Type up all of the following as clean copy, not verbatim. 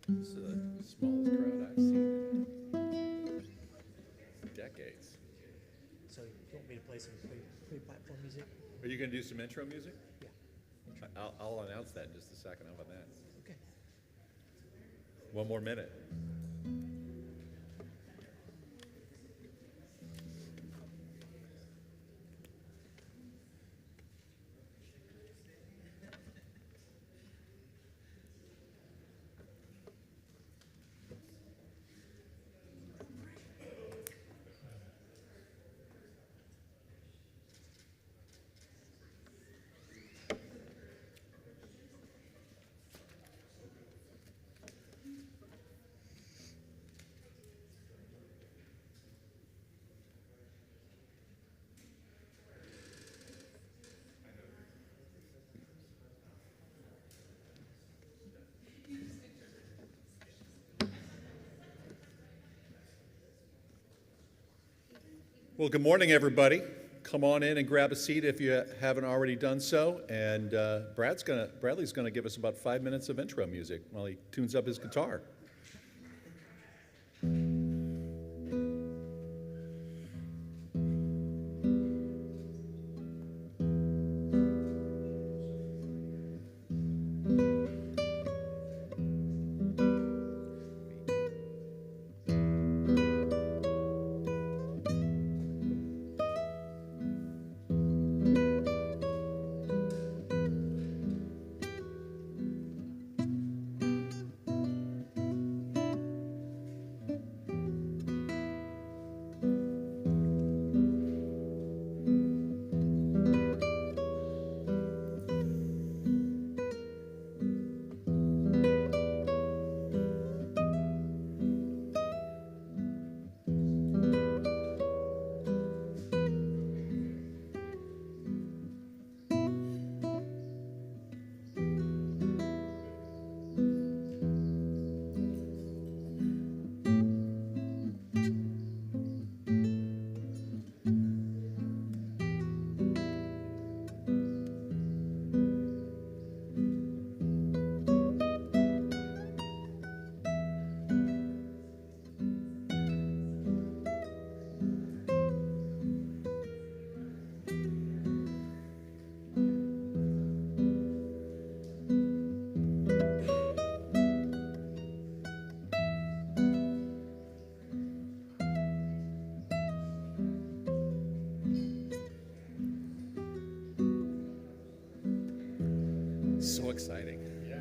This is the smallest crowd I've seen in decades. So you want me to play some pre-platform music? Are you going to do some intro music? Yeah. I'll announce that in just a second. How about that? Okay. One more minute. Well, good morning, everybody. Come on in and grab a seat if you haven't already done so. And Bradley's gonna give us about 5 minutes of intro music while he tunes up his guitar. So exciting. Yeah.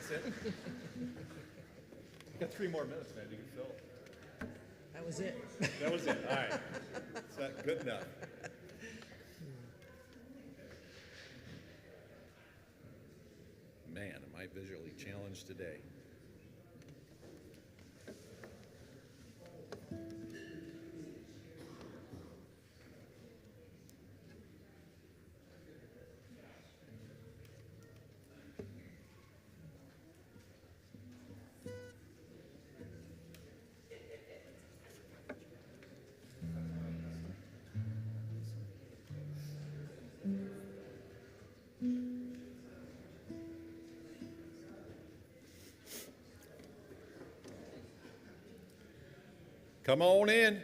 That's it? You got 3 more minutes, man. You can fill. That was it. That was it. All right. It's not good enough. Man, am I visually challenged today. Come on in.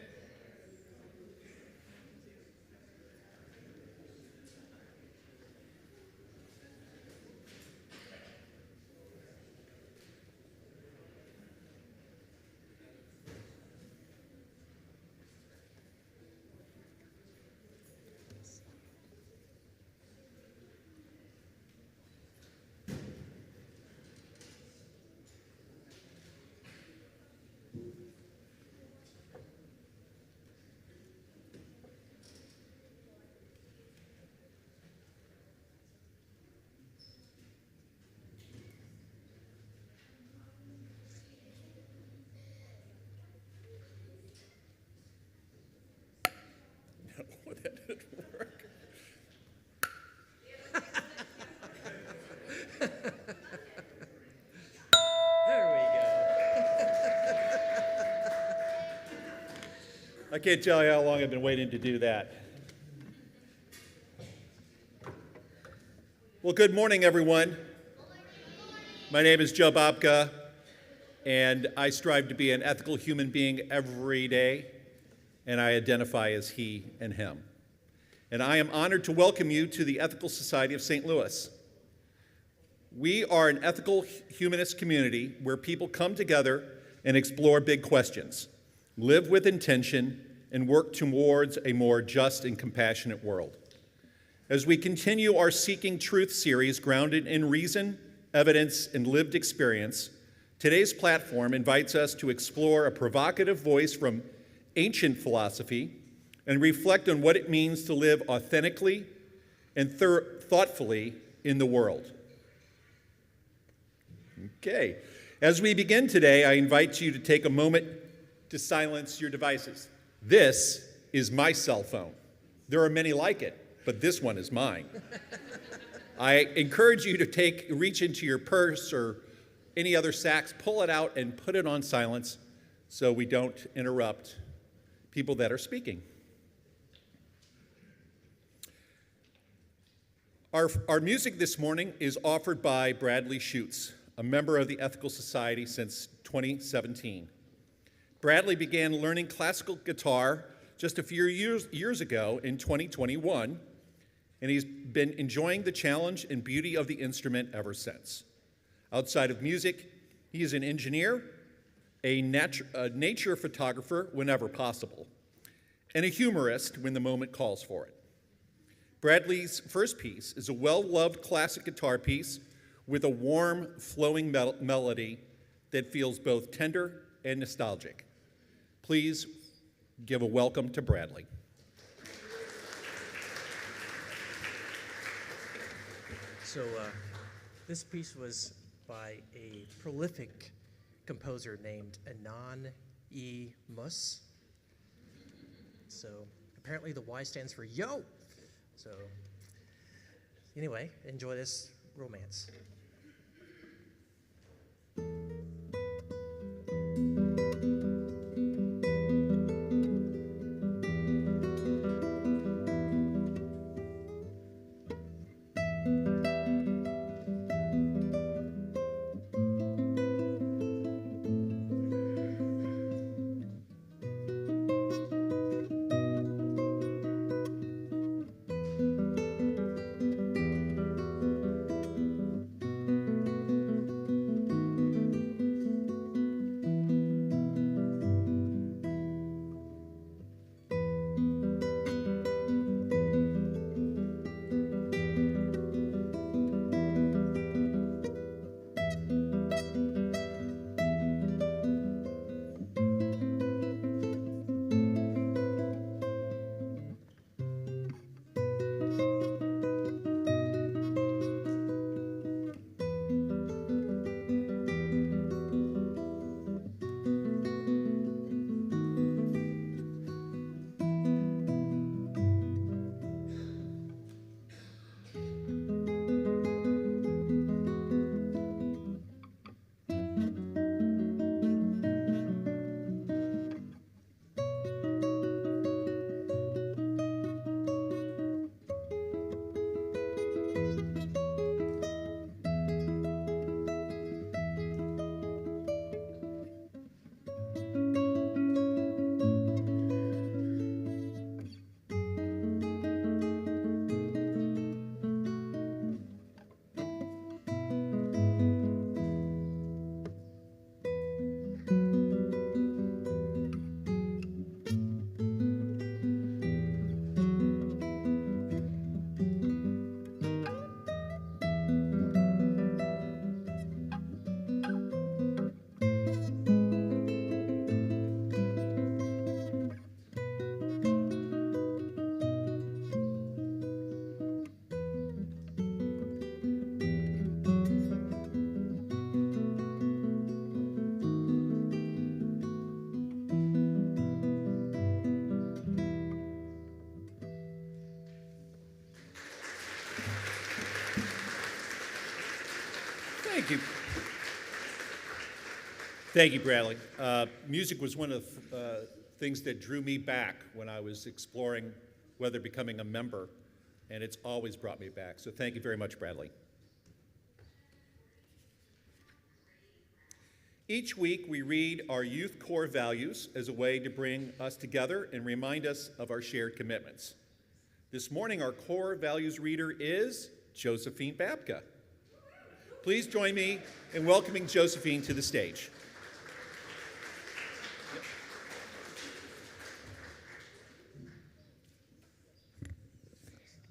I can't tell you how long I've been waiting to do that. Well, good morning, everyone. My name is Joe Babka, and I strive to be an ethical human being every day, and I identify as he and him. And I am honored to welcome you to the Ethical Society of St. Louis. We are an ethical humanist community where people come together and explore big questions, live with intention, and work towards a more just and compassionate world. As we continue our Seeking Truth series grounded in reason, evidence, and lived experience, today's platform invites us to explore a provocative voice from ancient philosophy and reflect on what it means to live authentically and thoughtfully in the world. Okay, as we begin today, I invite you to take a moment to silence your devices. This is my cell phone. There are many like it, but this one is mine. I encourage you to reach into your purse or any other sacks, pull it out and put it on silence so we don't interrupt people that are speaking. Our music this morning is offered by Bradley Schutz, a member of the Ethical Society since 2017. Bradley began learning classical guitar just a few years ago in 2021, and he's been enjoying the challenge and beauty of the instrument ever since. Outside of music, he is an engineer, a nature photographer whenever possible, and a humorist when the moment calls for it. Bradley's first piece is a well-loved classic guitar piece with a warm, flowing melody that feels both tender and nostalgic. Please give a welcome to Bradley. So this piece was by a prolific composer named Anand E. Mus. So apparently the Y stands for yo. So anyway, enjoy this romance. Thank you. Thank you, Bradley. Music was one of the things that drew me back when I was exploring whether becoming a member, and it's always brought me back. So thank you very much, Bradley. Each week, we read our youth core values as a way to bring us together and remind us of our shared commitments. This morning, our core values reader is Josephine Babka. Please join me in welcoming Josephine to the stage.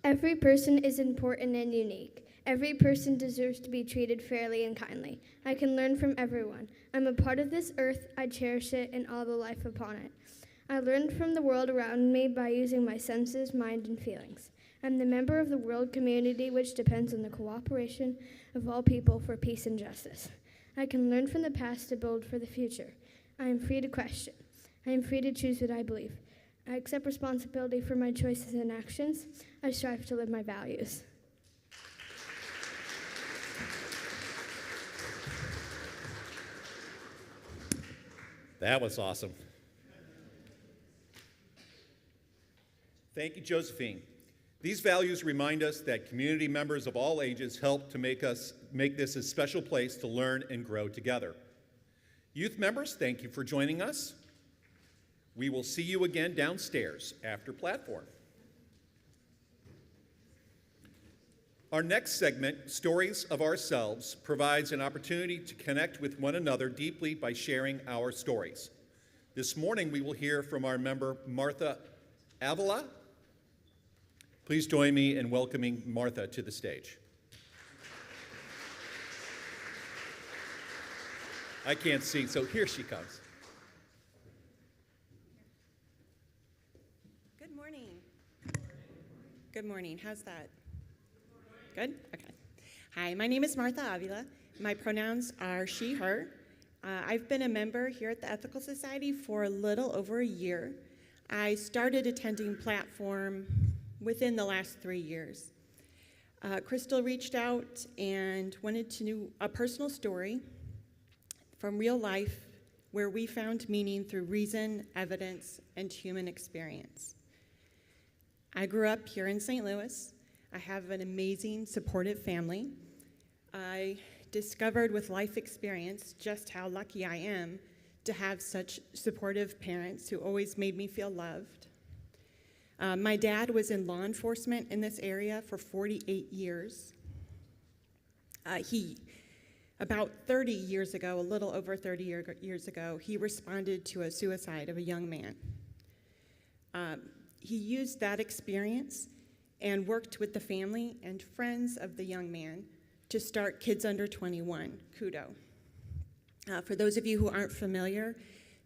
Every person is important and unique. Every person deserves to be treated fairly and kindly. I can learn from everyone. I'm a part of this earth. I cherish it and all the life upon it. I learn from the world around me by using my senses, mind, and feelings. I'm the member of the world community which depends on the cooperation of all people for peace and justice. I can learn from the past to build for the future. I am free to question. I am free to choose what I believe. I accept responsibility for my choices and actions. I strive to live my values. That was awesome. Thank you, Josephine. These values remind us that community members of all ages help to make this a special place to learn and grow together. Youth members, thank you for joining us. We will see you again downstairs after platform. Our next segment, Stories of Ourselves, provides an opportunity to connect with one another deeply by sharing our stories. This morning, we will hear from our member, Martha Avila. Please join me in welcoming Martha to the stage. I can't see, so here she comes. Good morning. Good morning. How's that? Good? Okay. Hi, my name is Martha Avila. My pronouns are she, her. I've been a member here at the Ethical Society for a little over a year. I started attending Platform within the last 3 years. Crystal reached out and wanted to know a personal story from real life where we found meaning through reason, evidence, and human experience. I grew up here in St. Louis. I have an amazing, supportive family. I discovered with life experience just how lucky I am to have such supportive parents who always made me feel loved. My dad was in law enforcement in this area for 48 years. About 30 years ago, a little over 30 years ago, he responded to a suicide of a young man. He used that experience and worked with the family and friends of the young man to start Kids Under 21, KUDO. For those of you who aren't familiar,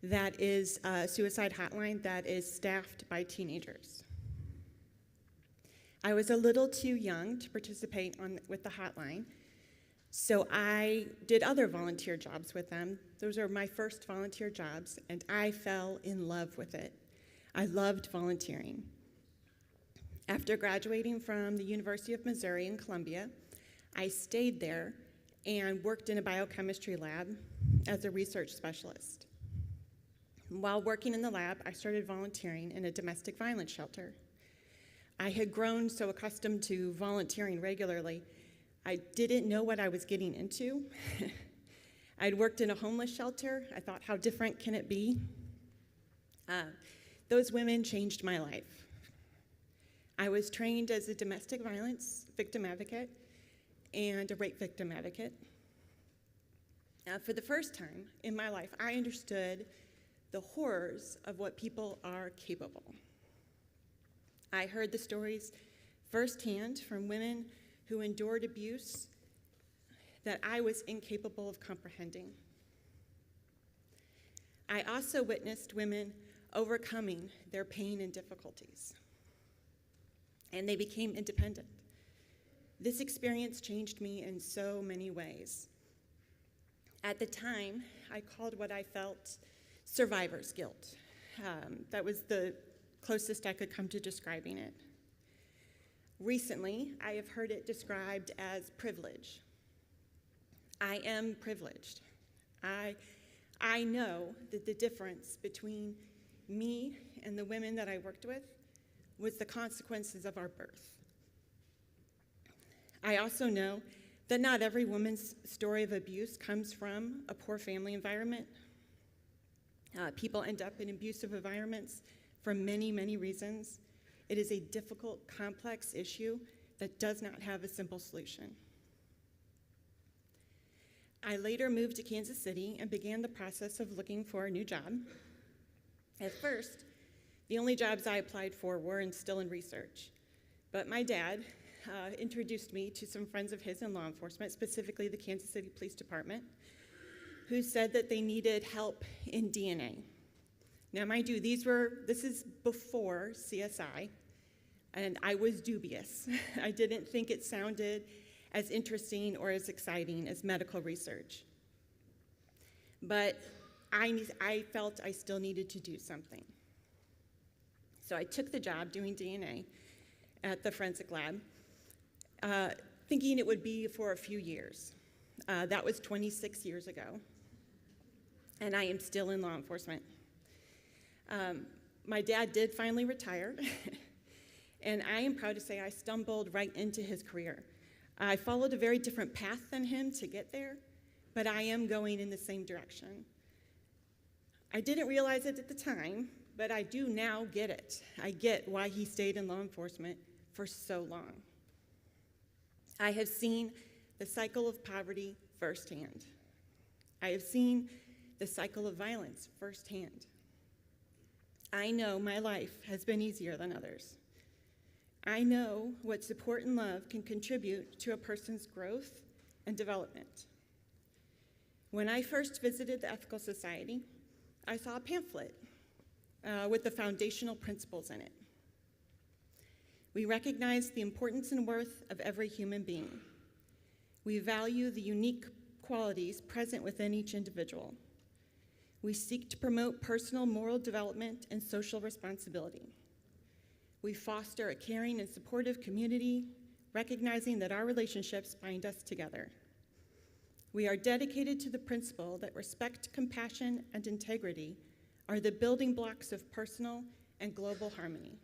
that is a suicide hotline that is staffed by teenagers. I was a little too young to participate with the hotline, so I did other volunteer jobs with them. Those are my first volunteer jobs, and I fell in love with it. I loved volunteering. After graduating from the University of Missouri in Columbia, I stayed there and worked in a biochemistry lab as a research specialist. While working in the lab, I started volunteering in a domestic violence shelter. I had grown so accustomed to volunteering regularly, I didn't know what I was getting into. I'd worked in a homeless shelter. I thought, how different can it be? Those women changed my life. I was trained as a domestic violence victim advocate and a rape victim advocate. For the first time in my life, I understood the horrors of what people are capable. I heard the stories firsthand from women who endured abuse that I was incapable of comprehending. I also witnessed women overcoming their pain and difficulties, and they became independent. This experience changed me in so many ways. At the time, I called what I felt survivor's guilt. That was the closest I could come to describing it. Recently, I have heard it described as privilege. I am privileged. I know that the difference between me and the women that I worked with was the consequences of our birth. I also know that not every woman's story of abuse comes from a poor family environment. People end up in abusive environments for many, many reasons. It is a difficult, complex issue that does not have a simple solution. I later moved to Kansas City and began the process of looking for a new job. At first, the only jobs I applied for were still in research. But my dad introduced me to some friends of his in law enforcement, specifically the Kansas City Police Department, who said that they needed help in DNA. Now, mind you, this is before CSI, and I was dubious. I didn't think it sounded as interesting or as exciting as medical research. But I felt I still needed to do something. So I took the job doing DNA at the forensic lab, thinking it would be for a few years. That was 26 years ago, and I am still in law enforcement. My dad did finally retire, and I am proud to say I stumbled right into his career. I followed a very different path than him to get there, but I am going in the same direction. I didn't realize it at the time, but I do now get it. I get why he stayed in law enforcement for so long. I have seen the cycle of poverty firsthand. I have seen the cycle of violence firsthand. I know my life has been easier than others. I know what support and love can contribute to a person's growth and development. When I first visited the Ethical Society, I saw a pamphlet with the foundational principles in it. We recognize the importance and worth of every human being. We value the unique qualities present within each individual. We seek to promote personal moral development and social responsibility. We foster a caring and supportive community, recognizing that our relationships bind us together. We are dedicated to the principle that respect, compassion, and integrity are the building blocks of personal and global harmony.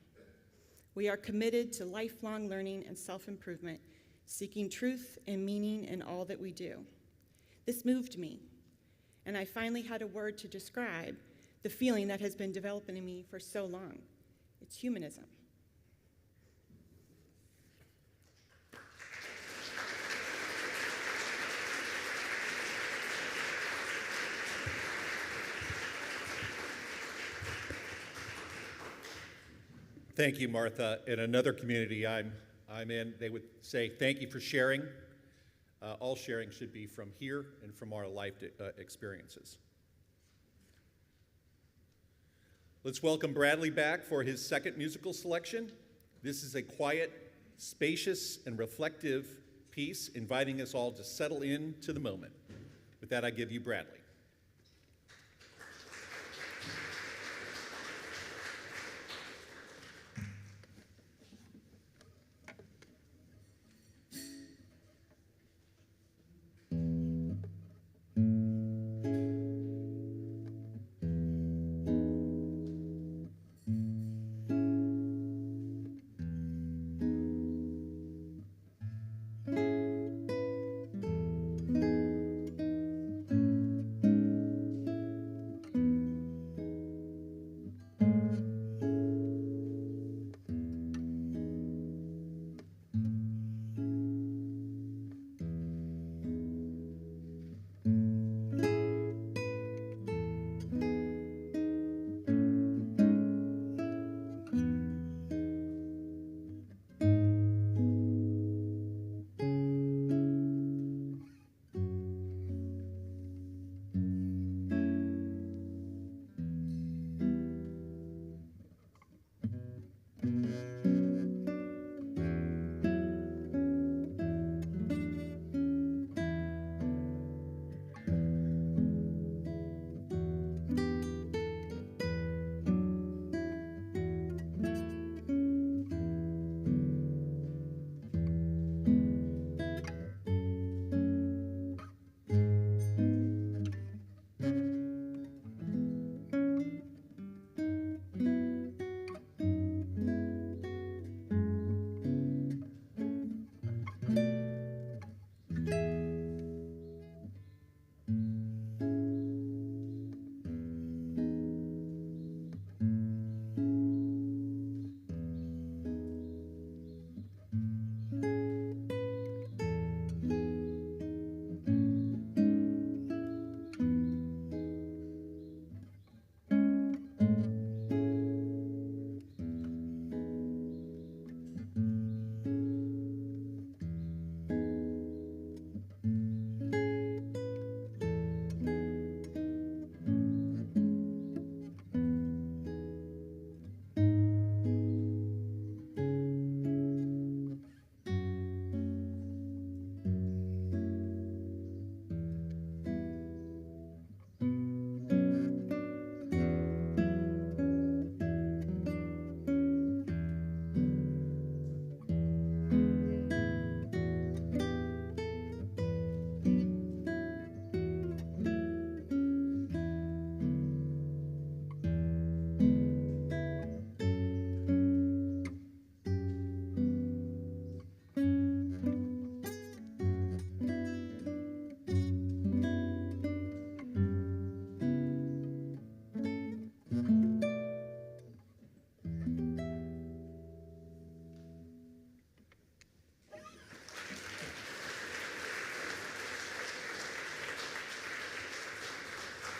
We are committed to lifelong learning and self-improvement, seeking truth and meaning in all that we do. This moved me, and I finally had a word to describe the feeling that has been developing in me for so long. It's humanism. Thank you, Martha. In another community I'm in, they would say, thank you for sharing. All sharing should be from here and from our life experiences. Let's welcome Bradley back for his second musical selection. This is a quiet, spacious, and reflective piece, inviting us all to settle into the moment. With that, I give you Bradley.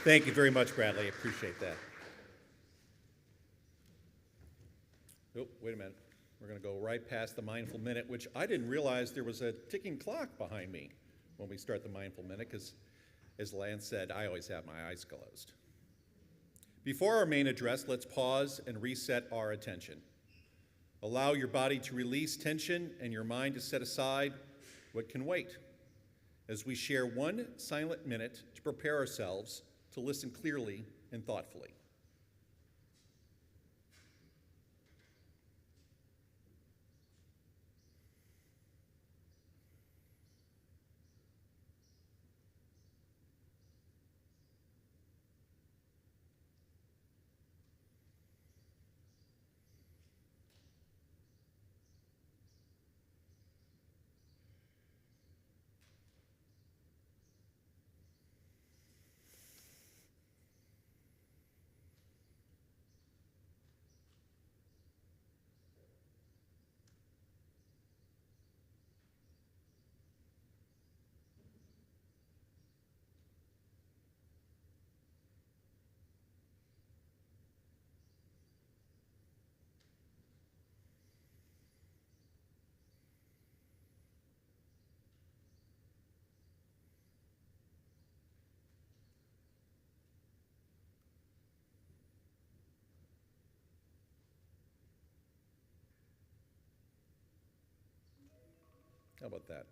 Thank you very much, Bradley. I appreciate that. Oh, wait a minute. We're going to go right past the mindful minute, which I didn't realize there was a ticking clock behind me when we start the mindful minute, because as Lance said, I always have my eyes closed. Before our main address, let's pause and reset our attention. Allow your body to release tension and your mind to set aside what can wait, as we share one silent minute to prepare ourselves to listen clearly and thoughtfully. How about that?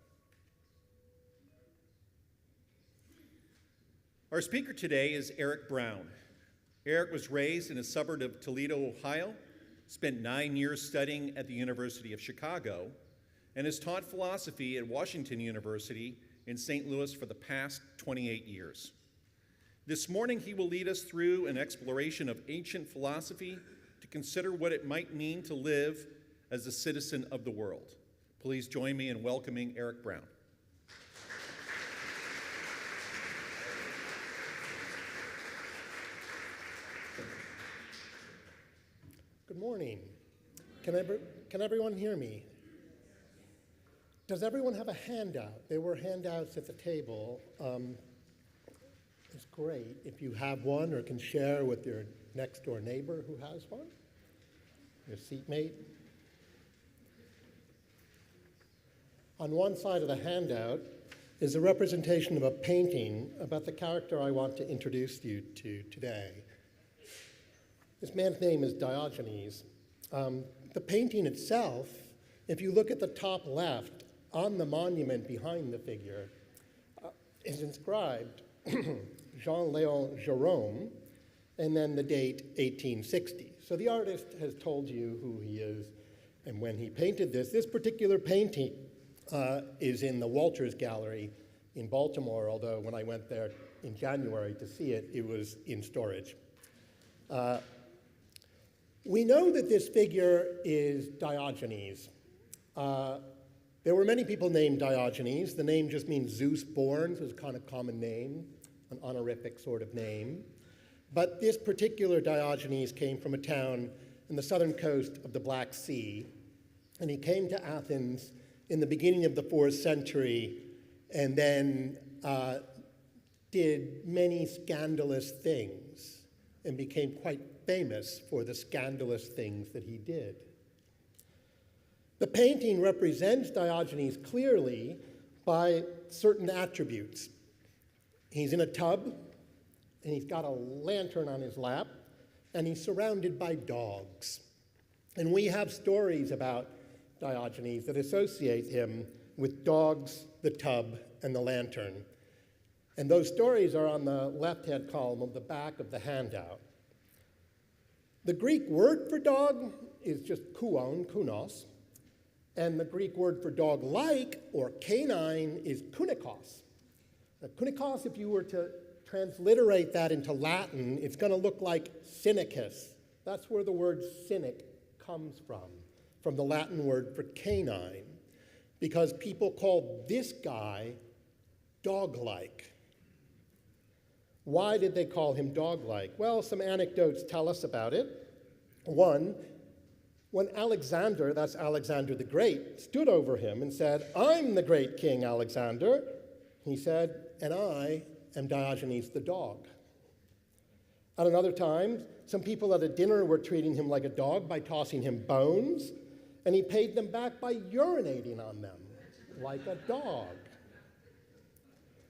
Our speaker today is Eric Brown. Eric was raised in a suburb of Toledo, Ohio, spent 9 years studying at the University of Chicago, and has taught philosophy at Washington University in St. Louis for the past 28 years. This morning, he will lead us through an exploration of ancient philosophy to consider what it might mean to live as a citizen of the world. Please join me in welcoming Eric Brown. Good morning. Can everyone hear me? Does everyone have a handout? There were handouts at the table. It's great if you have one or can share with your next door neighbor who has one, your seatmate. On one side of the handout is a representation of a painting about the character I want to introduce you to today. This man's name is Diogenes. The painting itself, if you look at the top left, on the monument behind the figure, is inscribed Jean-Léon Gérôme, and then the date 1860. So the artist has told you who he is and when he painted this. This particular painting is in the Walters Gallery in Baltimore, although when I went there in January to see it, it was in storage. We know that this figure is Diogenes. There were many people named Diogenes. The name just means Zeus born, so it's a kind of common name, an honorific sort of name. But this particular Diogenes came from a town in the southern coast of the Black Sea, and he came to Athens in the beginning of the 4th century, and then did many scandalous things and became quite famous for the scandalous things that he did. The painting represents Diogenes clearly by certain attributes. He's in a tub, and he's got a lantern on his lap, and he's surrounded by dogs. And we have stories about Diogenes that associate him with dogs, the tub, and the lantern. And those stories are on the left-hand column of the back of the handout. The Greek word for dog is just kuon, kunos, and the Greek word for dog-like or canine is kunikos. Now, kunikos, if you were to transliterate that into Latin, it's going to look like cynicus. That's where the word cynic comes from the Latin word for canine, because people called this guy dog-like. Why did they call him dog-like? Well, some anecdotes tell us about it. One, when Alexander, that's Alexander the Great, stood over him and said, "I'm the great King Alexander," he said, "and I am Diogenes the dog." At another time, some people at a dinner were treating him like a dog by tossing him bones, and he paid them back by urinating on them like a dog.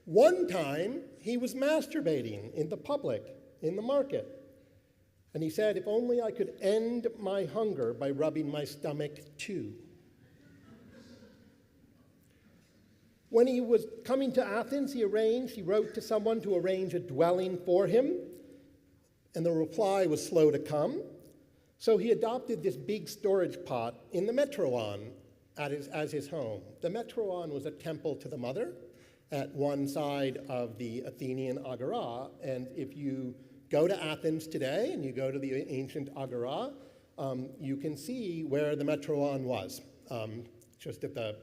One time, he was masturbating in the public, in the market. And he said, if only I could end my hunger by rubbing my stomach too. When he was coming to Athens, he wrote to someone to arrange a dwelling for him, and the reply was slow to come. So he adopted this big storage pot in the Metroon as his home. The Metroon was a temple to the mother at one side of the Athenian Agora, and if you go to Athens today and you go to the ancient Agora, you can see where the Metroon was, just at the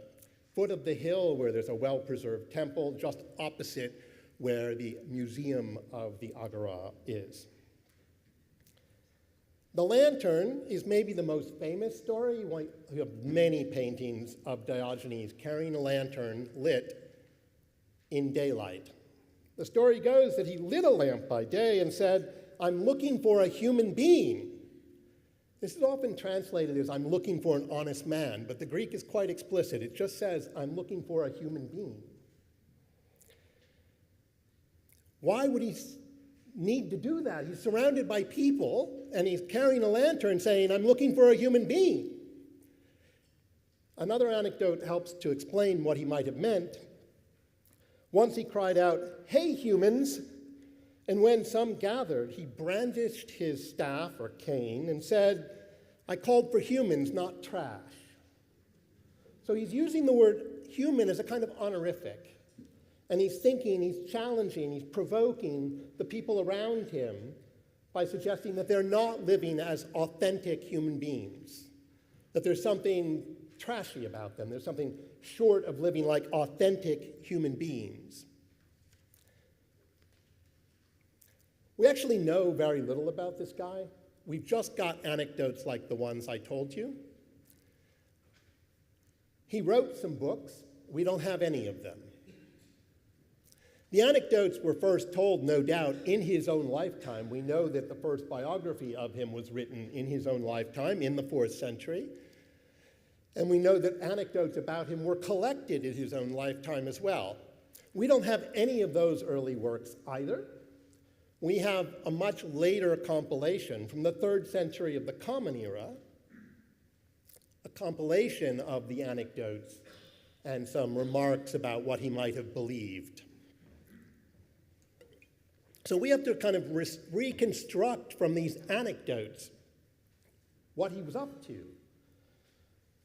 foot of the hill where there's a well-preserved temple, just opposite where the museum of the Agora is. The lantern is maybe the most famous story. You have many paintings of Diogenes carrying a lantern lit in daylight. The story goes that he lit a lamp by day and said, I'm looking for a human being. This is often translated as, I'm looking for an honest man, but the Greek is quite explicit. It just says, I'm looking for a human being. Why would he need to do that? He's surrounded by people, and he's carrying a lantern saying, I'm looking for a human being. Another anecdote helps to explain what he might have meant. Once he cried out, hey, humans, and when some gathered, he brandished his staff or cane and said, I called for humans, not trash. So he's using the word human as a kind of honorific. And he's thinking, he's challenging, he's provoking the people around him by suggesting that they're not living as authentic human beings, that there's something trashy about them, there's something short of living like authentic human beings. We actually know very little about this guy. We've just got anecdotes like the ones I told you. He wrote some books. We don't have any of them. The anecdotes were first told, no doubt, in his own lifetime. We know that the first biography of him was written in his own lifetime, in the 4th century. And we know that anecdotes about him were collected in his own lifetime as well. We don't have any of those early works either. We have a much later compilation from the 3rd century of the Common Era, a compilation of the anecdotes and some remarks about what he might have believed. So we have to kind of reconstruct from these anecdotes what he was up to.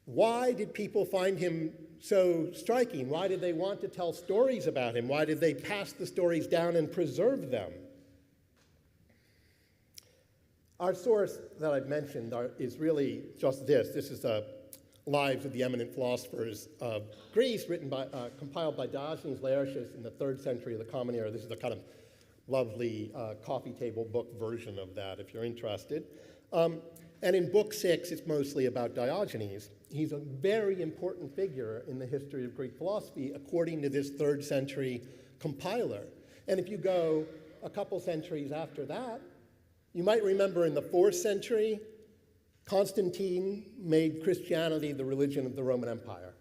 Why did people find him so striking? Why did they want to tell stories about him? Why did they pass the stories down and preserve them? Our source that I've mentioned is really just this. This is the Lives of the Eminent Philosophers of Greece, compiled by Diogenes Laertius in the 3rd century of the Common Era. This is a kind of lovely coffee table book version of that, if you're interested. And in book 6, it's mostly about Diogenes. He's a very important figure in the history of Greek philosophy, according to this 3rd century compiler. And if you go a couple centuries after that, you might remember in the 4th century, Constantine made Christianity the religion of the Roman Empire.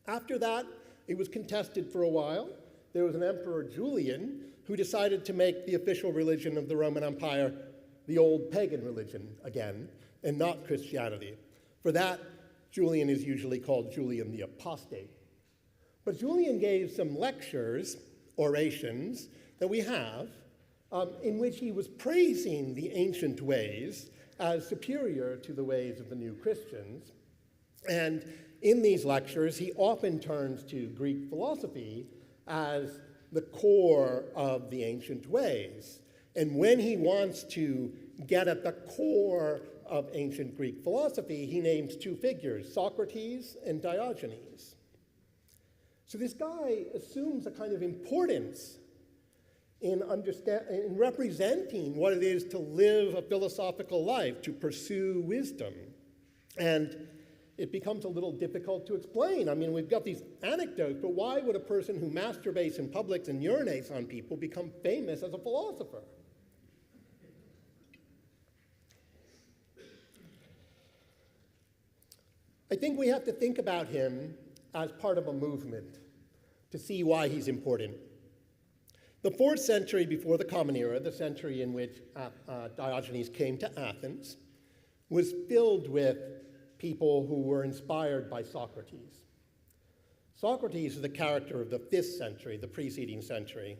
After that, it was contested for a while. There was an emperor, Julian, who decided to make the official religion of the Roman Empire the old pagan religion again, and not Christianity. For that, Julian is usually called Julian the Apostate. But Julian gave some lectures, orations, that we have, in which he was praising the ancient ways as superior to the ways of the new Christians. And in these lectures, he often turns to Greek philosophy as the core of the ancient ways. And when he wants to get at the core of ancient Greek philosophy, he names two figures, Socrates and Diogenes. So this guy assumes a kind of importance in representing what it is to live a philosophical life, to pursue wisdom. And it becomes a little difficult to explain. I mean, we've got these anecdotes, but why would a person who masturbates in public and urinates on people become famous as a philosopher? I think we have to think about him as part of a movement to see why he's important. The 4th century before the Common Era, the century in which Diogenes came to Athens, was filled with people who were inspired by Socrates. Socrates is the character of the 5th century, the preceding century,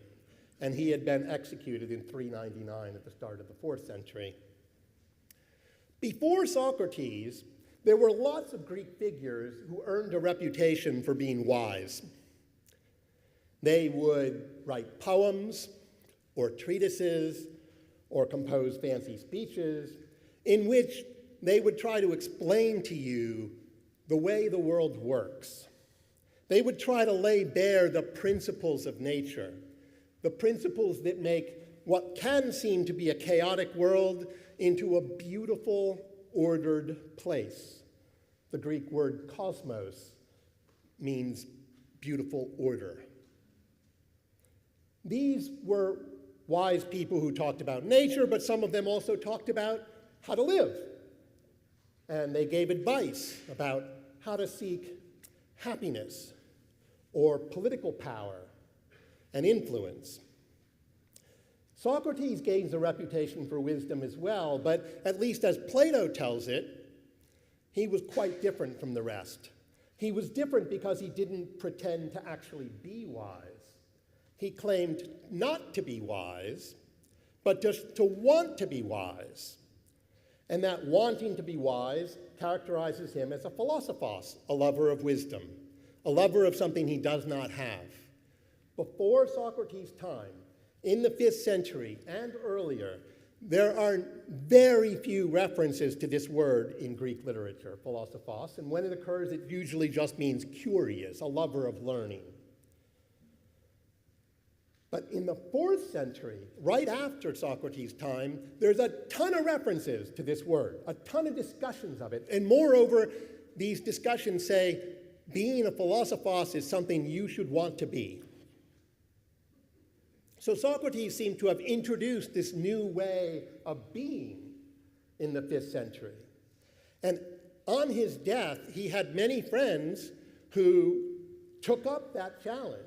and he had been executed in 399 at the start of the 4th century. Before Socrates, there were lots of Greek figures who earned a reputation for being wise. They would write poems or treatises or compose fancy speeches in which they would try to explain to you the way the world works. They would try to lay bare the principles of nature, the principles that make what can seem to be a chaotic world into a beautiful, ordered place. The Greek word cosmos means beautiful order. These were wise people who talked about nature, but some of them also talked about how to live. And they gave advice about how to seek happiness or political power and influence. Socrates gains a reputation for wisdom as well, but at least as Plato tells it, he was quite different from the rest. He was different because he didn't pretend to actually be wise. He claimed not to be wise, but just to want to be wise. And that wanting to be wise characterizes him as a philosophos, a lover of wisdom, a lover of something he does not have. Before Socrates' time, in the 5th century and earlier, there are very few references to this word in Greek literature, philosophos, and when it occurs, it usually just means curious, a lover of learning. But in the 4th century, right after Socrates' time, there's a ton of references to this word, a ton of discussions of it. And moreover, these discussions say being a philosophos is something you should want to be. So Socrates seemed to have introduced this new way of being in the 5th century. And on his death, he had many friends who took up that challenge,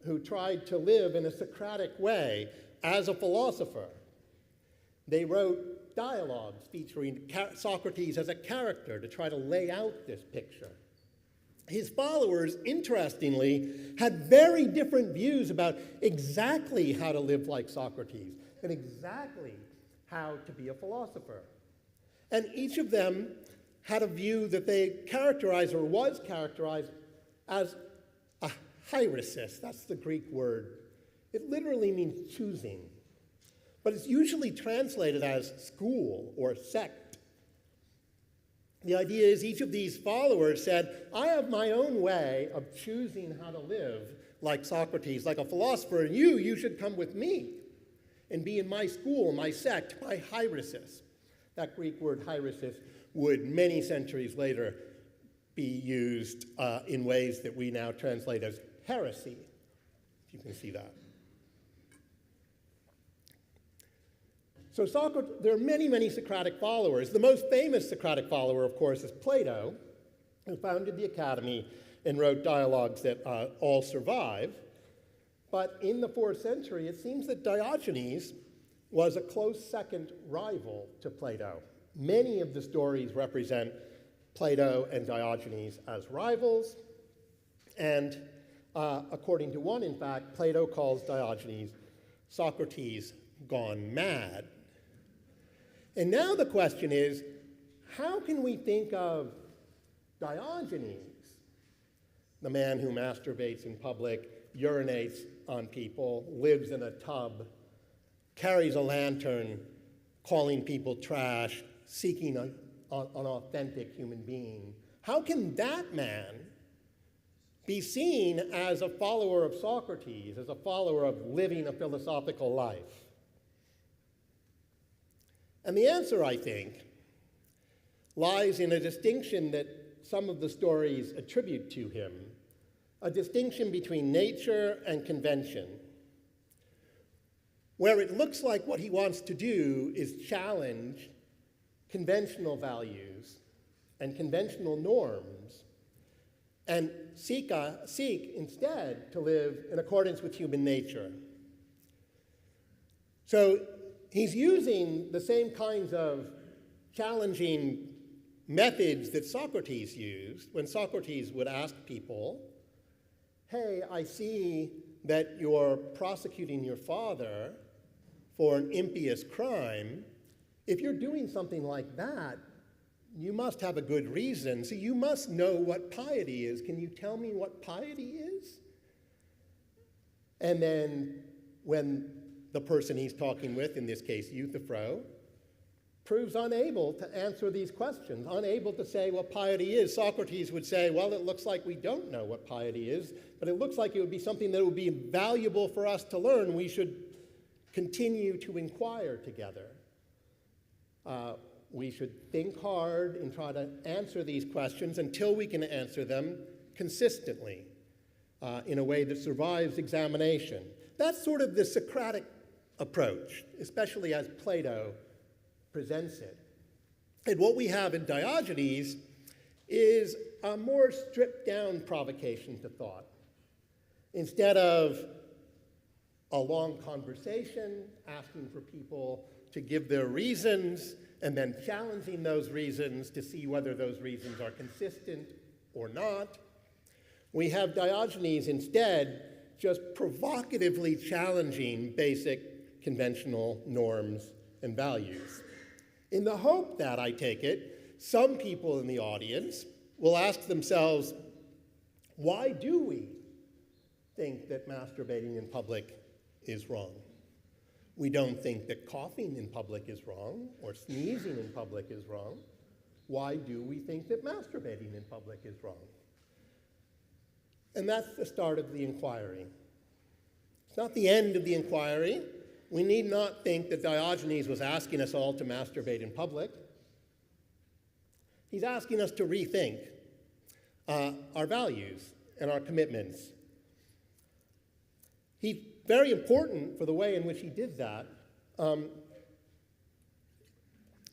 who tried to live in a Socratic way as a philosopher. They wrote dialogues featuring Socrates as a character to try to lay out this picture. His followers, interestingly, had very different views about exactly how to live like Socrates and exactly how to be a philosopher. And each of them had a view that they characterized or was characterized as a hieresis. That's the Greek word. It literally means choosing, but it's usually translated as school or sect. The idea is each of these followers said, I have my own way of choosing how to live like Socrates, like a philosopher, and you should come with me and be in my school, my sect, my hieresis. That Greek word hieresis would many centuries later be used in ways that we now translate as heresy, if you can see that. So there are many, many Socratic followers. The most famous Socratic follower, of course, is Plato, who founded the Academy and wrote dialogues that all survive. But in the 4th century, it seems that Diogenes was a close second rival to Plato. Many of the stories represent Plato and Diogenes as rivals, and according to one, in fact, Plato calls Diogenes Socrates gone mad. And now the question is, how can we think of Diogenes, the man who masturbates in public, urinates on people, lives in a tub, carries a lantern, calling people trash, seeking an authentic human being? How can that man be seen as a follower of Socrates, as a follower of living a philosophical life? And the answer, I think, lies in a distinction that some of the stories attribute to him, a distinction between nature and convention, where it looks like what he wants to do is challenge conventional values and conventional norms and seek instead to live in accordance with human nature. So he's using the same kinds of challenging methods that Socrates used when Socrates would ask people, hey, I see that you're prosecuting your father for an impious crime. If you're doing something like that, you must have a good reason, so you must know what piety is. Can you tell me what piety is? And then when the person he's talking with, in this case Euthyphro, proves unable to answer these questions, unable to say what piety is, Socrates would say, well, it looks like we don't know what piety is, but it looks like it would be something that would be valuable for us to learn. We should continue to inquire together. We should think hard and try to answer these questions until we can answer them consistently in a way that survives examination. That's sort of the Socratic approach, especially as Plato presents it. And what we have in Diogenes is a more stripped-down provocation to thought. Instead of a long conversation, asking for people to give their reasons, and then challenging those reasons to see whether those reasons are consistent or not, we have Diogenes instead just provocatively challenging basic conventional norms and values. In the hope that, I take it, some people in the audience will ask themselves, why do we think that masturbating in public is wrong? We don't think that coughing in public is wrong or sneezing in public is wrong. Why do we think that masturbating in public is wrong? And that's the start of the inquiry. It's not the end of the inquiry. We need not think that Diogenes was asking us all to masturbate in public. He's asking us to rethink our values and our commitments. He's very important for the way in which he did that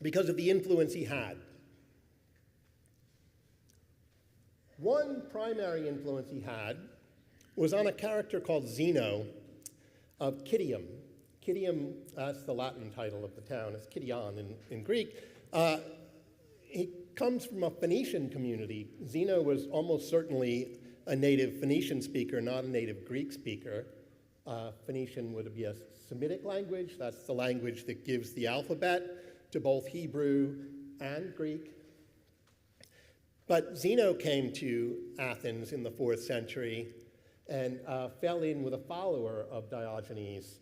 because of the influence he had. One primary influence he had was on a character called Zeno of Citium. Citium, that's the Latin title of the town. It's Kition in Greek. He comes from a Phoenician community. Zeno was almost certainly a native Phoenician speaker, not a native Greek speaker. Phoenician would be a Semitic language. That's the language that gives the alphabet to both Hebrew and Greek. But Zeno came to Athens in the 4th century and fell in with a follower of Diogenes,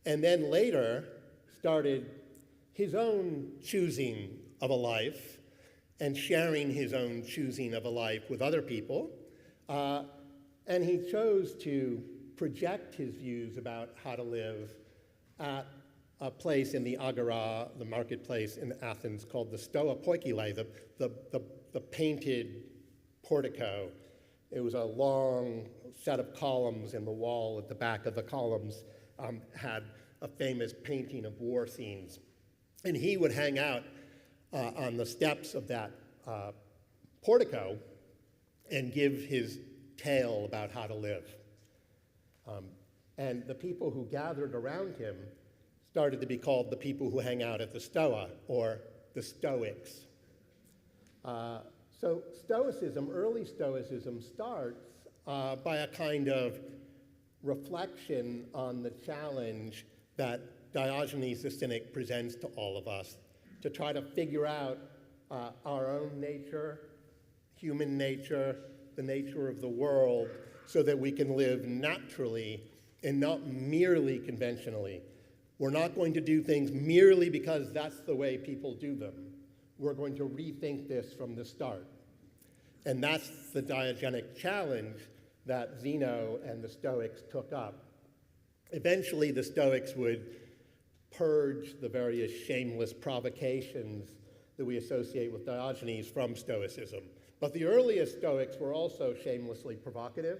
and then later started his own choosing of a life and sharing his own choosing of a life with other people. And he chose to project his views about how to live at a place in the Agora, the marketplace in Athens, called the Stoa Poikile, the painted portico. It was a long set of columns, and the wall at the back of the columns had a famous painting of war scenes. And he would hang out on the steps of that portico and give his tale about how to live. And the people who gathered around him started to be called the people who hang out at the Stoa, or the Stoics. So Stoicism, early Stoicism, starts by a kind of reflection on the challenge that Diogenes the Cynic presents to all of us, to try to figure out our own nature, human nature, the nature of the world, so that we can live naturally and not merely conventionally. We're not going to do things merely because that's the way people do them. We're going to rethink this from the start. And that's the Diogenic challenge that Zeno and the Stoics took up. Eventually, the Stoics would purge the various shameless provocations that we associate with Diogenes from Stoicism. But the earliest Stoics were also shamelessly provocative.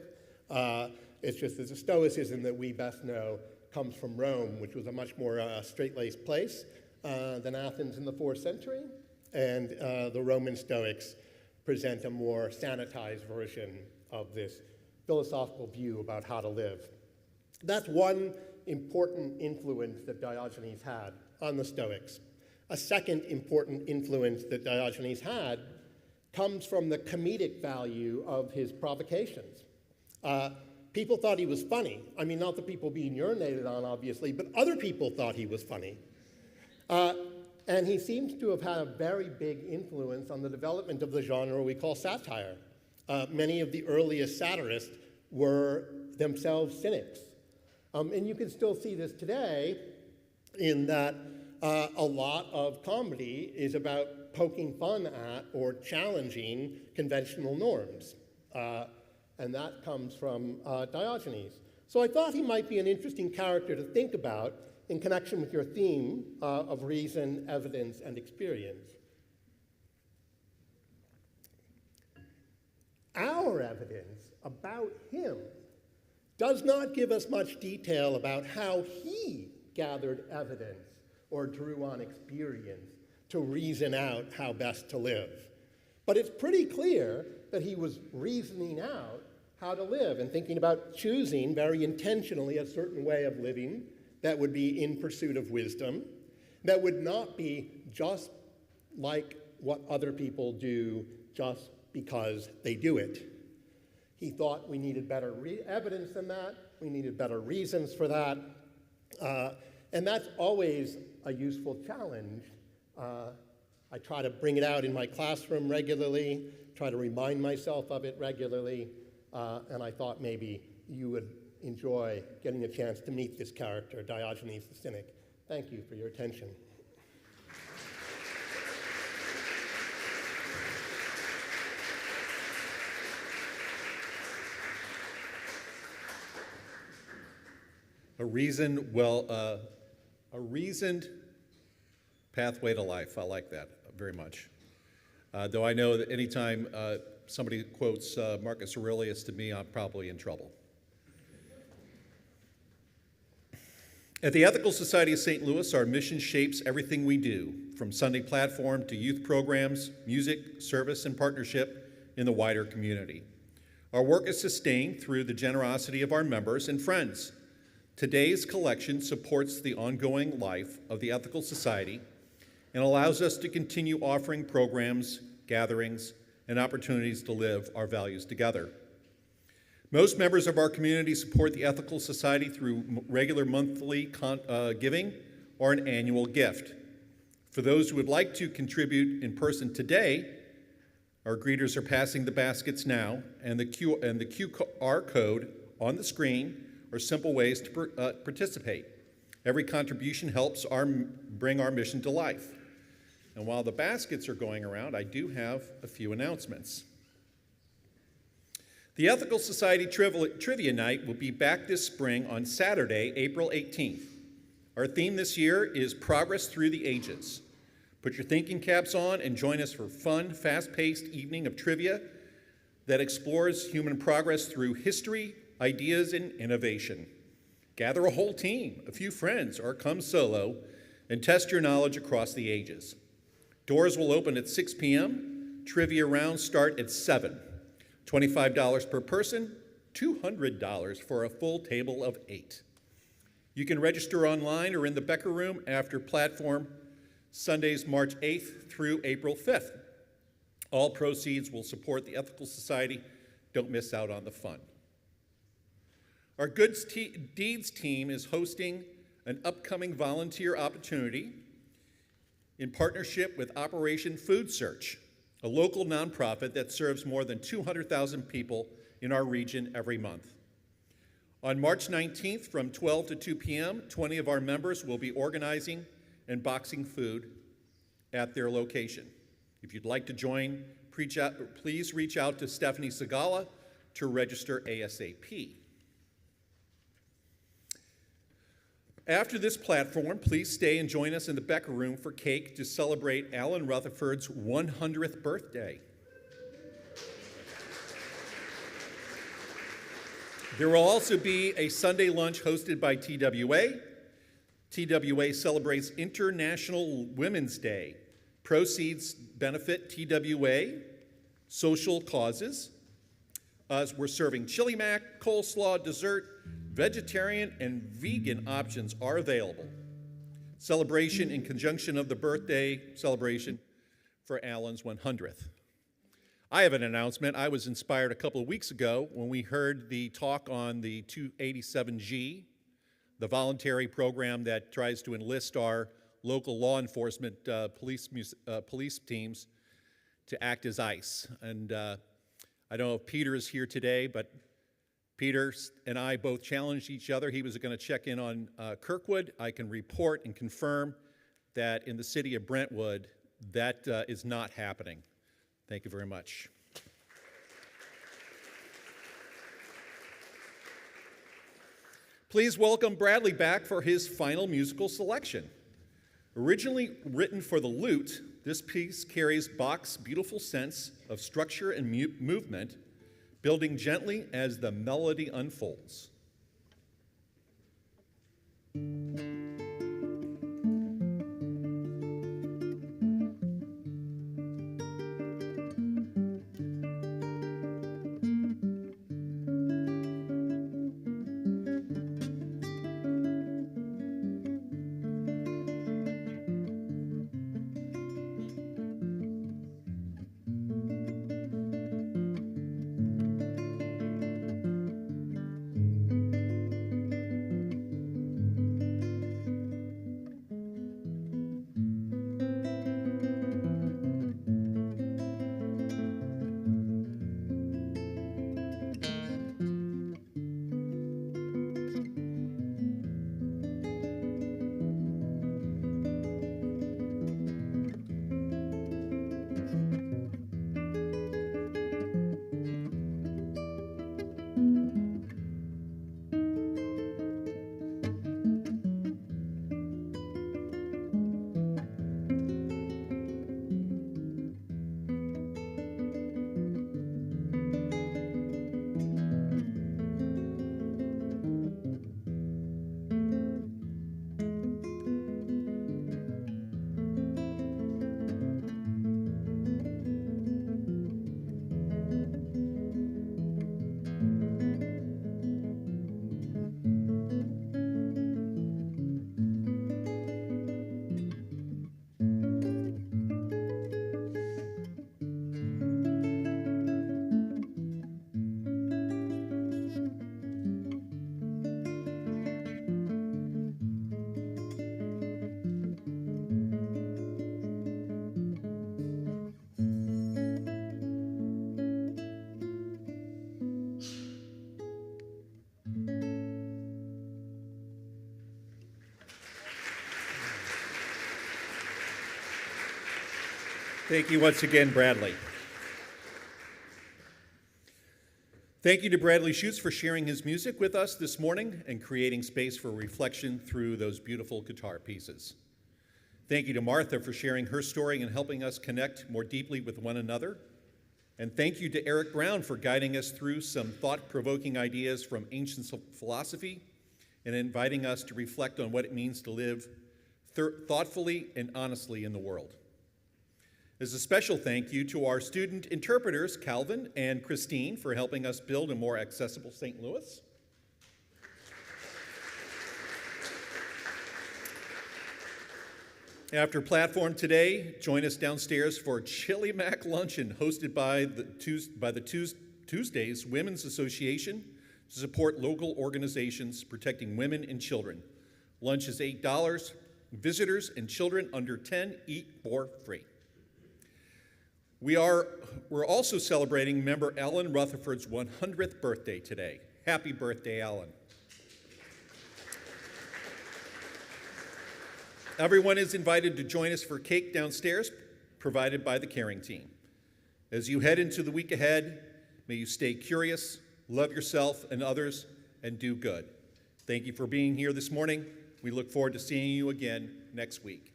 It's just that the Stoicism that we best know comes from Rome, which was a much more straight-laced place than Athens in the 4th century. and the Roman Stoics present a more sanitized version of this philosophical view about how to live. That's one important influence that Diogenes had on the Stoics. A second important influence that Diogenes had comes from the comedic value of his provocations. People thought he was funny. I mean, not the people being urinated on, obviously, but other people thought he was funny. And he seems to have had a very big influence on the development of the genre we call satire. Many of the earliest satirists were themselves cynics. And you can still see this today in that a lot of comedy is about poking fun at or challenging conventional norms. And that comes from Diogenes. So I thought he might be an interesting character to think about in connection with your theme of reason, evidence, and experience. Our evidence about him does not give us much detail about how he gathered evidence or drew on experience to reason out how best to live. But it's pretty clear that he was reasoning out how to live and thinking about choosing very intentionally a certain way of living that would be in pursuit of wisdom, that would not be just like what other people do just because they do it. He thought we needed better evidence than that, we needed better reasons for that, and that's always a useful challenge. I try to bring it out in my classroom regularly, try to remind myself of it regularly, and I thought maybe you would enjoy getting a chance to meet this character, Diogenes the Cynic. Thank you for your attention. A reasoned pathway to life. I like that very much. Though I know that anytime somebody quotes Marcus Aurelius to me, I'm probably in trouble. At the Ethical Society of St. Louis, our mission shapes everything we do, from Sunday platform to youth programs, music, service, and partnership in the wider community. Our work is sustained through the generosity of our members and friends. Today's collection supports the ongoing life of the Ethical Society and allows us to continue offering programs, gatherings, and opportunities to live our values together. Most members of our community support the Ethical Society through regular monthly giving or an annual gift. For those who would like to contribute in person today, our greeters are passing the baskets now, and the QR code on the screen are simple ways to participate. Every contribution helps bring our mission to life. And while the baskets are going around, I do have a few announcements. The Ethical Society Trivia Night will be back this spring on Saturday, April 18th. Our theme this year is Progress Through the Ages. Put your thinking caps on and join us for fun, fast-paced evening of trivia that explores human progress through history, ideas, and innovation. Gather a whole team, a few friends, or come solo, and test your knowledge across the ages. Doors will open at 6 p.m. Trivia rounds start at 7. $25 per person, $200 for a full table of 8. You can register online or in the Becker Room after platform Sundays, March 8th through April 5th. All proceeds will support the Ethical Society. Don't miss out on the fun. Our Good Deeds team is hosting an upcoming volunteer opportunity in partnership with Operation Food Search, a local nonprofit that serves more than 200,000 people in our region every month. On March 19th from 12 to 2 p.m., 20 of our members will be organizing and boxing food at their location. If you'd like to join, please reach out to Stephanie Segala to register ASAP. After this platform, please stay and join us in the Becker Room for cake to celebrate Alan Rutherford's 100th birthday. There will also be a Sunday lunch hosted by TWA. TWA celebrates International Women's Day Proceeds benefit TWA, social causes. We're serving chili mac, coleslaw, dessert, vegetarian and vegan options are available. Celebration in conjunction of the birthday celebration for Alan's 100th. I have an announcement. I was inspired a couple of weeks ago when we heard the talk on the 287G, the voluntary program that tries to enlist our local law enforcement police teams to act as ICE. And I don't know if Peter is here today, but Peter and I both challenged each other. He was going to check in on Kirkwood. I can report and confirm that in the city of Brentwood, that is not happening. Thank you very much. Please welcome Bradley back for his final musical selection. Originally written for the lute, this piece carries Bach's beautiful sense of structure and movement, building gently as the melody unfolds. Thank you once again, Bradley. Thank you to Bradley Schutz for sharing his music with us this morning and creating space for reflection through those beautiful guitar pieces. Thank you to Martha for sharing her story and helping us connect more deeply with one another. And thank you to Eric Brown for guiding us through some thought-provoking ideas from ancient philosophy and inviting us to reflect on what it means to live thoughtfully and honestly in the world. As a special thank you to our student interpreters, Calvin and Christine, for helping us build a more accessible St. Louis. After platform today, join us downstairs for Chili Mac Luncheon hosted by the Tuesdays Women's Association to support local organizations protecting women and children. Lunch is $8. Visitors and children under 10 eat for free. We're also celebrating member Alan Rutherford's 100th birthday today. Happy birthday, Alan. Everyone is invited to join us for cake downstairs, provided by the caring team. As you head into the week ahead, may you stay curious, love yourself and others, and do good. Thank you for being here this morning. We look forward to seeing you again next week.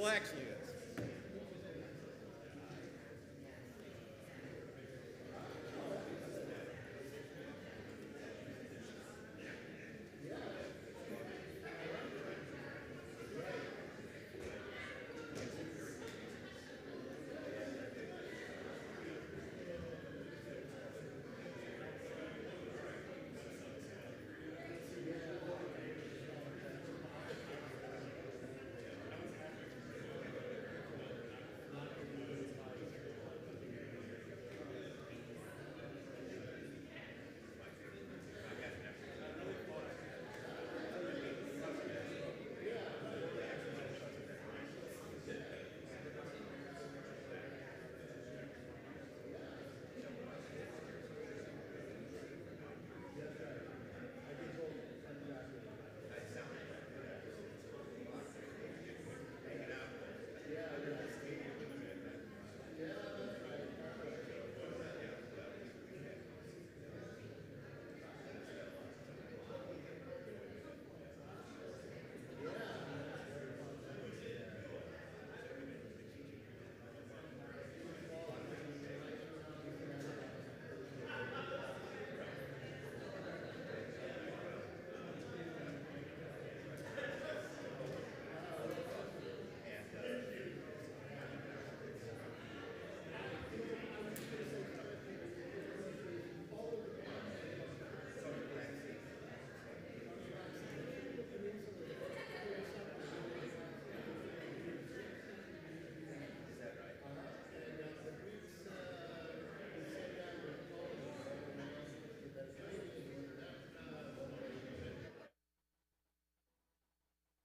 Bill actually is.